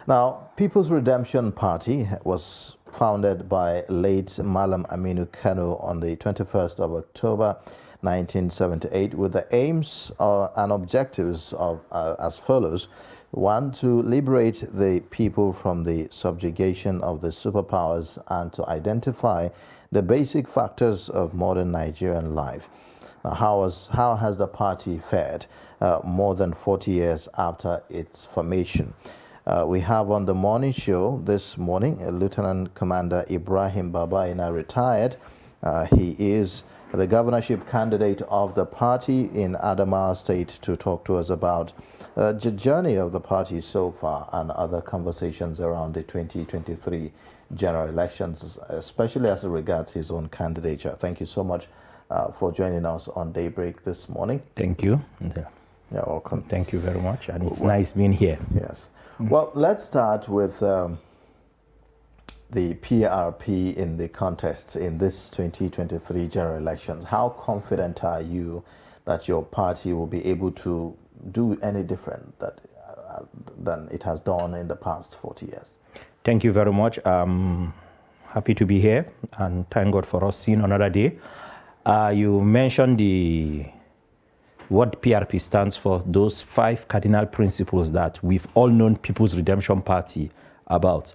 Now, People's Redemption Party was founded by late Malam Aminu Kano on the 21st of October 1978 with the aims and objectives of as follows. One, to liberate the people from the subjugation of the superpowers and to identify the basic factors of modern Nigerian life. Now, how has the party fared more than 40 years after its formation? We have on the morning show this morning Lieutenant Commander Ibrahim Babaina, retired. He is the governorship candidate of the party in Adamawa State, to talk to us about the journey of the party so far and other conversations around the 2023 general elections, especially as it regards his own candidature. Thank you so much for joining us on Daybreak this morning. Thank you. You're welcome. Thank you very much, and it's nice being here. Yes. Well, let's start with the PRP in the contest in this 2023 general elections. How confident are you that your party will be able to do any different than it has done in the past 40 years? Thank you very much. Happy to be here, and thank God for us seeing another day. You mentioned what PRP stands for, those 5 cardinal principles that we've all known People's Redemption Party about.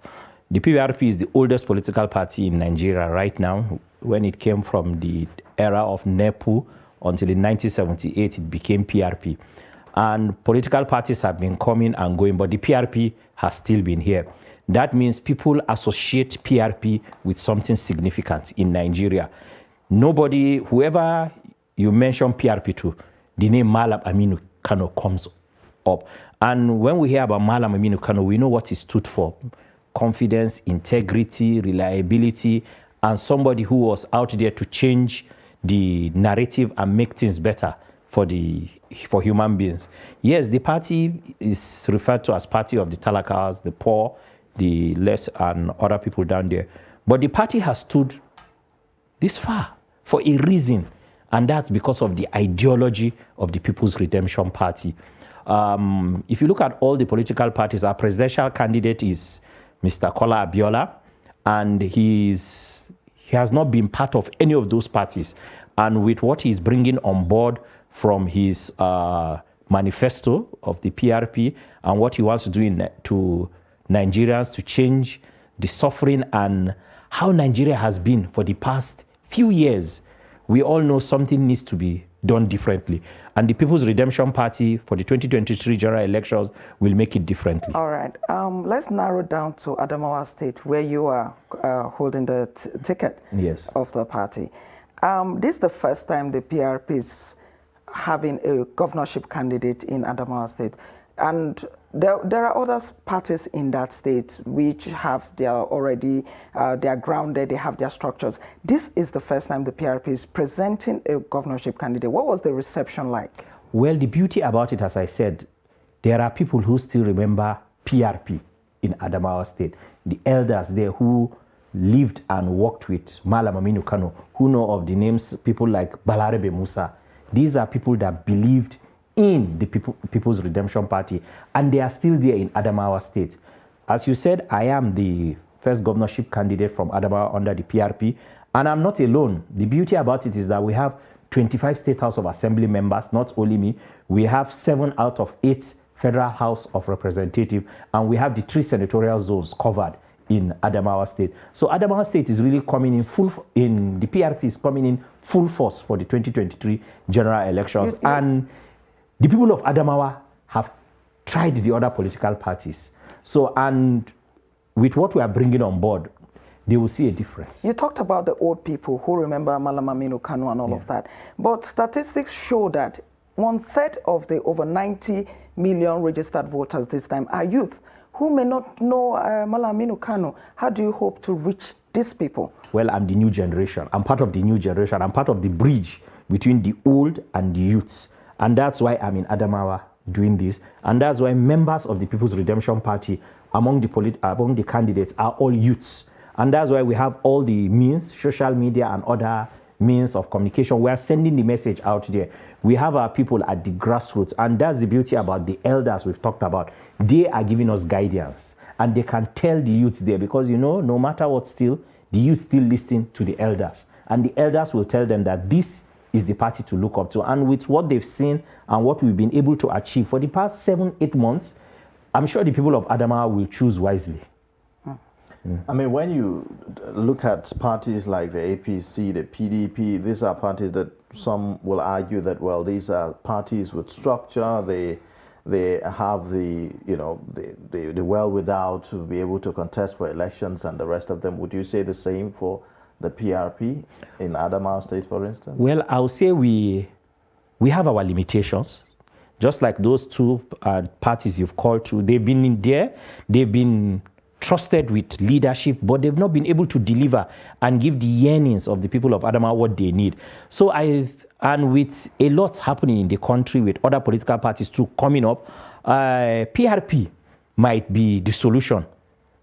The PRP is the oldest political party in Nigeria right now. When it came from the era of NEPU until in 1978, it became PRP. And political parties have been coming and going, but the PRP has still been here. That means people associate PRP with something significant in Nigeria. Nobody, whoever you mention PRP to, the name Malam Aminu Kano comes up. And when we hear about Malam Aminu Kano, we know what he stood for: confidence, integrity, reliability, and somebody who was out there to change the narrative and make things better for human beings. Yes, the party is referred to as party of the Talakas, the poor, the less, and other people down there. But the party has stood this far for a reason, and that's because of the ideology of the People's Redemption Party. If you look at all the political parties, our presidential candidate is Mr. Kola Abiola, and he has not been part of any of those parties. And with what he's bringing on board from his manifesto of the PRP and what he wants to do to Nigerians to change the suffering and how Nigeria has been for the past few years, we all know something needs to be done differently. And the People's Redemption Party for the 2023 general elections will make it differently. All right. Let's narrow down to Adamawa State, where you are holding the ticket of the party. This is the first time the PRP is having a governorship candidate in Adamawa State. And there are other parties in that state which have they are grounded, they have their structures. This is the first time the PRP is presenting a governorship candidate. What was the reception like? Well, the beauty about it, as I said, there are people who still remember PRP in Adamawa State. The elders there who lived and worked with Malam Aminu Kano, who know of the names, people like Balarebe Musa. These are people that believed in the People's Redemption Party, and they are still there in Adamawa State. As you said, I am the first governorship candidate from Adamawa under the PRP, and I'm not alone. The beauty about it is that we have 25 State House of Assembly members, not only me. We have 7 out of 8 Federal House of Representatives, and we have the 3 senatorial zones covered in Adamawa State. So Adamawa State is really coming in the PRP is coming in full force for the 2023 general elections. And the people of Adamawa have tried the other political parties. So, and with what we are bringing on board, they will see a difference. You talked about the old people who remember Malam Aminu Kano and all of that. But statistics show that 1/3 of the over 90 million registered voters this time are youth who may not know Malam Aminu Kano. How do you hope to reach these people? Well, I'm the new generation. I'm part of the new generation. I'm part of the bridge between the old and the youths. And that's why I'm in Adamawa doing this. And that's why members of the People's Redemption Party among the candidates are all youths. And that's why we have all the means, social media and other means of communication. We are sending the message out there. We have our people at the grassroots, and that's the beauty about the elders we've talked about. They are giving us guidance. and they can tell the youths there, because no matter what, still the youth still listen to the elders, and the elders will tell them that this is the party to look up to. And with what they've seen and what we've been able to achieve for the past 7-8 months, I'm sure the people of Adamawa will choose wisely. I mean, when you look at parties like the APC, the PDP, these are parties that some will argue that, well, these are parties with structure. They have the wherewithal to be able to contest for elections and the rest of them. Would you say the same for the PRP in Adamawa State, for instance? Well, I'll say we have our limitations. Just like those two parties you've called to, they've been in there, they've been trusted with leadership, but they've not been able to deliver and give the yearnings of the people of Adamawa what they need. So and with a lot happening in the country, with other political parties too coming up, PRP might be the solution,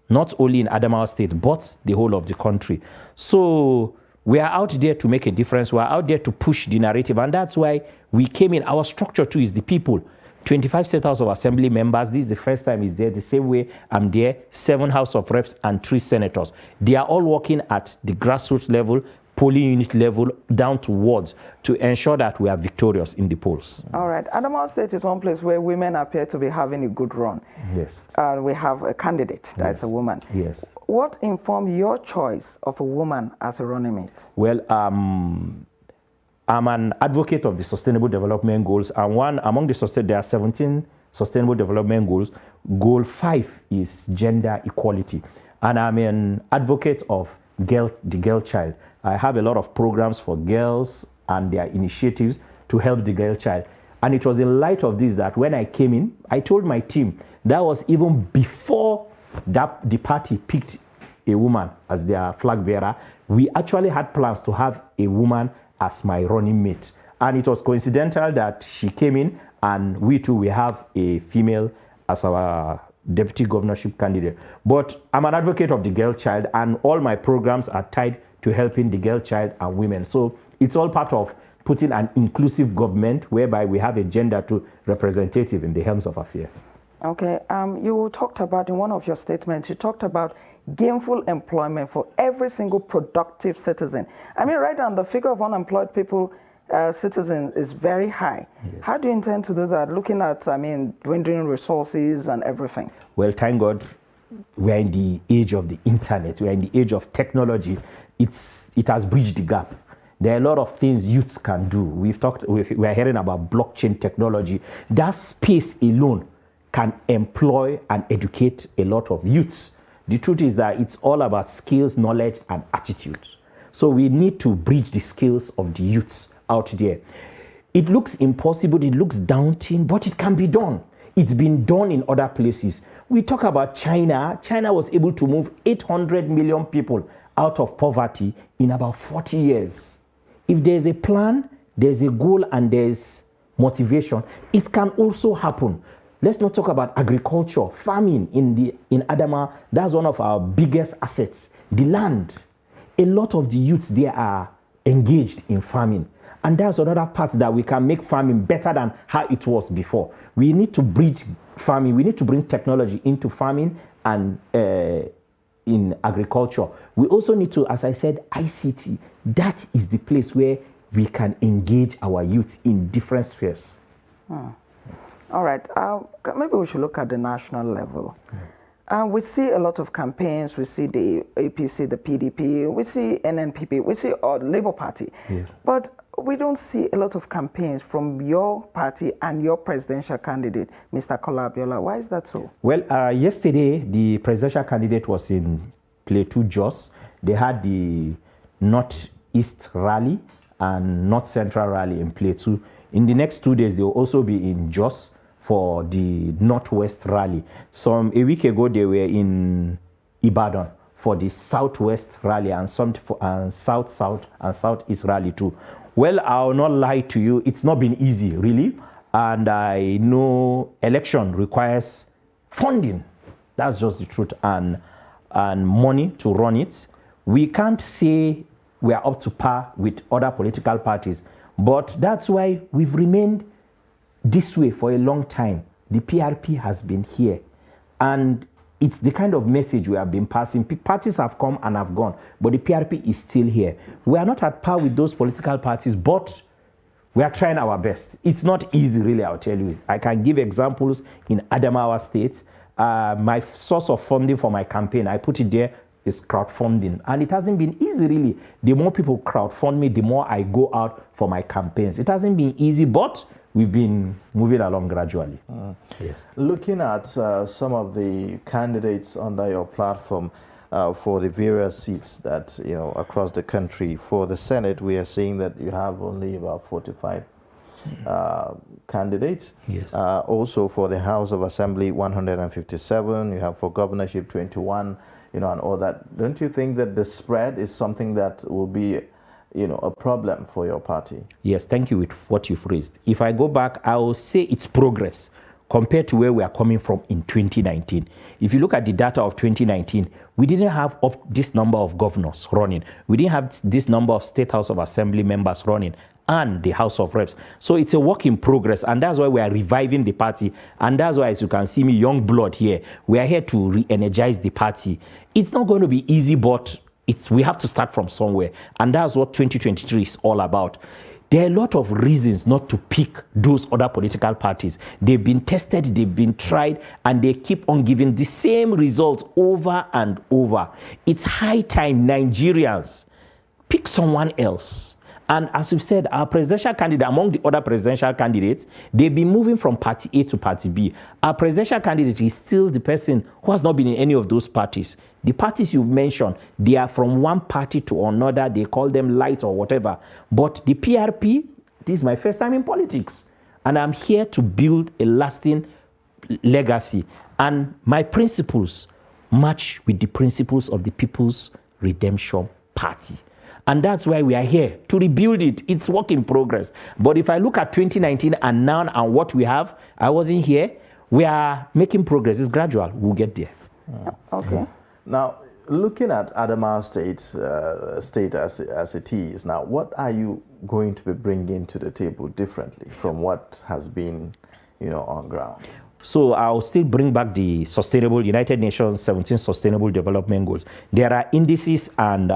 not only in Adamawa State, but the whole of the country. So we are out there to make a difference. We are out there to push the narrative, and that's why we came in. Our structure too is the people. 25 State House of Assembly members. This is the first time is there. The same way I'm there. 7 House of Reps and 3 senators. They are all working at the grassroots level, polling unit level, down to wards to ensure that we are victorious in the polls. All right. Adamawa State is one place where women appear to be having a good run. Yes. We have a candidate that's a woman. Yes. What informed your choice of a woman as a running mate? Well, I'm an advocate of the Sustainable Development Goals, and there are 17 Sustainable Development Goals. Goal 5 is gender equality, and I'm an advocate of the girl child. I have a lot of programs for girls and their initiatives to help the girl child. And it was in light of this that when I came in, I told my team, that was even before the party picked a woman as their flag bearer, we actually had plans to have a woman as my running mate. And it was coincidental that she came in, and we have a female as our deputy governorship candidate. But I'm an advocate of the girl child, and all my programs are tied to helping the girl child and women. So it's all part of putting an inclusive government whereby we have a gender to representative in the helms of affairs. Okay, you talked about, in one of your statements, you talked about gainful employment for every single productive citizen. I mean, right now, the figure of unemployed people, citizens, is very high. Yes. How do you intend to do that, looking at, dwindling resources and everything? Well, thank God, we're in the age of the internet. We're in the age of technology. It has bridged the gap. There are a lot of things youths can do. We're hearing about blockchain technology. That space alone can employ and educate a lot of youths. The truth is that it's all about skills, knowledge, and attitudes. So we need to bridge the skills of the youths out there. It looks impossible, it looks daunting, but it can be done. It's been done in other places. We talk about China. China was able to move 800 million people out of poverty in about 40 years. If there's a plan, there's a goal, and there's motivation, it can also happen. Let's not talk about agriculture, farming in Adamawa. That's one of our biggest assets, the land. A lot of the youths there are engaged in farming. And that's another part that we can make farming better than how it was before. We need to bridge farming. We need to bring technology into farming and in agriculture. We also need to, as I said, ICT. That is the place where we can engage our youths in different spheres. All right, maybe we should look at the national level. We see a lot of campaigns. We see the APC, the PDP, we see NNPP, we see the Labour Party. Yes. But we don't see a lot of campaigns from your party and your presidential candidate, Mr. Kola Abiola. Why is that so? Well, yesterday, the presidential was in Plateau, Jos. They had the Northeast rally and North Central rally in Plateau. In the next 2 days, they will also be in Jos for the Northwest rally. So a week ago, they were in Ibadan for the Southwest rally and South and Southeast rally too. Well, I'll not lie to you, it's not been easy, really. And I know election requires funding. That's just the truth, and money to run it. We can't say we are up to par with other political parties, but that's why we've remained this way for a long time. The PRP has been here. And it's the kind of message we have been passing. Parties have come and have gone, but the PRP is still here. We are not at par with those political parties, but we are trying our best. It's not easy, really, I'll tell you. I can give examples in Adamawa State. My source of funding for my campaign, I put it there, is crowdfunding. And it hasn't been easy, really. The more people crowdfund me, the more I go out for my campaigns. It hasn't been easy, but we've been moving along gradually. Yes. Looking at some of the candidates under your platform for the various seats that, across the country, for the Senate, we are seeing that you have only about 45 candidates. Yes. Also for the House of Assembly, 157. You have for governorship, 21, and all that. Don't you think that the spread is something that will be a problem for your party? Yes, thank you with what you've raised. If I go back, I will say it's progress compared to where we are coming from in 2019. If you look at the data of 2019, we didn't have this number of governors running. We didn't have this number of State House of Assembly members running and the House of Reps. So it's a work in progress, and that's why we are reviving the party. And that's why, as you can see me, young blood here, we are here to re-energize the party. It's not going to be easy, but we have to start from somewhere, and that's what 2023 is all about. There are a lot of reasons not to pick those other political parties. They've been tested, they've been tried, and they keep on giving the same results over and over. It's high time Nigerians pick someone else. And as we've said, our presidential candidate, among the other presidential candidates, they've been moving from party A to party B. Our presidential candidate is still the person who has not been in any of those parties. The parties you've mentioned, they are from one party to another. They call them light or whatever. But the PRP, this is my first time in politics. And I'm here to build a lasting legacy. And my principles match with the principles of the People's Redemption Party. And that's why we are here, to rebuild it. It's work in progress. But if I look at 2019 and now and what we have, I wasn't here, we are making progress. It's gradual. We'll get there. Okay. Now, looking at Adamawa State as it is now, what are you going to be bringing to the table differently from what has been, on ground? So I'll still bring back the sustainable United Nations 17 Sustainable Development Goals. There are indices and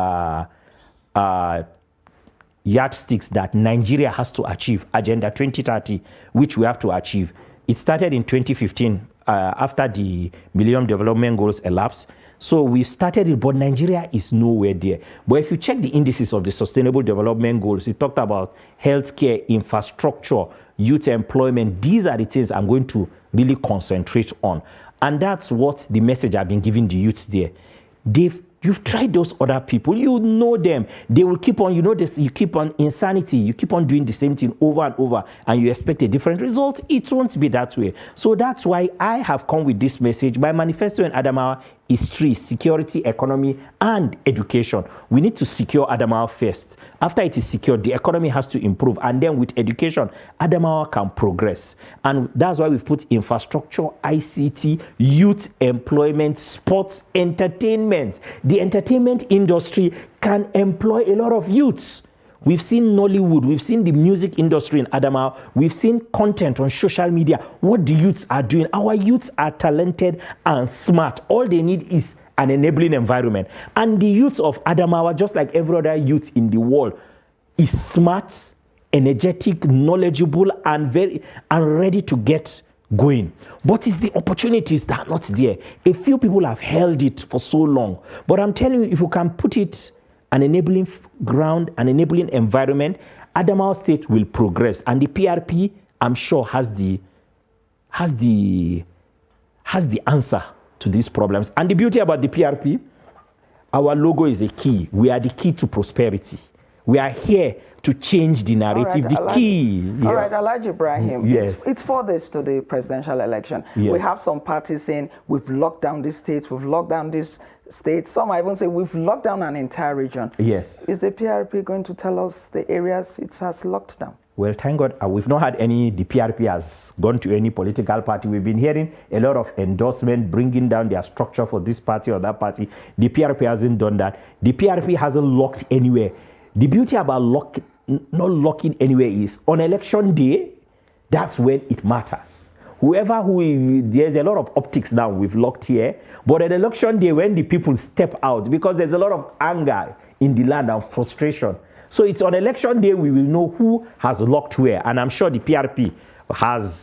yardsticks that Nigeria has to achieve, Agenda 2030, which we have to achieve. It started in 2015 after the Millennium Development Goals elapsed. So we've started it, but Nigeria is nowhere there. But if you check the indices of the Sustainable Development Goals, it talked about healthcare, infrastructure, youth employment. These are the things I'm going to really concentrate on. And that's what the message I've been giving the youths there. You've tried those other people, you know them. They will keep on, this, you keep on insanity, you keep on doing the same thing over and over, and you expect a different result. It won't be that way. So that's why I have come with this message. My manifesto in Adamawa is three: security, economy, and education. We need to secure Adamawa first. After it is secured, the economy has to improve. And then with education, Adamawa can progress. And that's why we've put infrastructure, ICT, youth employment, sports, entertainment. The entertainment industry can employ a lot of youths. We've seen Nollywood, we've seen the music industry in Adamawa, we've seen content on social media, what the youths are doing. Our youths are talented and smart. All they need is an enabling environment. And the youths of Adamawa, just like every other youth in the world, is smart, energetic, knowledgeable, and ready to get going. But it's the opportunities that are not there. A few people have held it for so long. But I'm telling you, if you can put it an enabling ground, an enabling environment, Adamawa State will progress. And the PRP, I'm sure, has the answer to these problems. And the beauty about the PRP, our logo is a key. We are the key to prosperity. We are here to change the narrative, the key. All right, Alhaji Ibrahim, yes. It's 4 days to the presidential election. Yes. We have some parties saying we've locked down this state, we've locked down this state. Some might even say we've locked down an entire region. Yes. Is the PRP going to tell us the areas it has locked down? Well, thank God, we've not had the PRP has gone to any political party. We've been hearing a lot of endorsement, bringing down their structure for this party or that party. The PRP hasn't done that. The PRP hasn't locked anywhere. The beauty about not locking anywhere is on election day, that's when it matters. there's a lot of optics now we've locked here, but at election day when the people step out, because there's a lot of anger in the land and frustration. So it's on election day we will know who has locked where, and I'm sure the PRP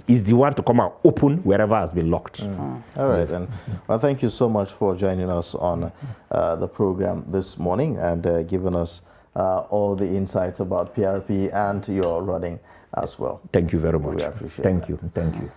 is the one to come out open wherever has been locked. All right, then. Well, thank you so much for joining us on the program this morning and giving us all the insights about PRP and your running as well. Thank you very much. We appreciate Thank you.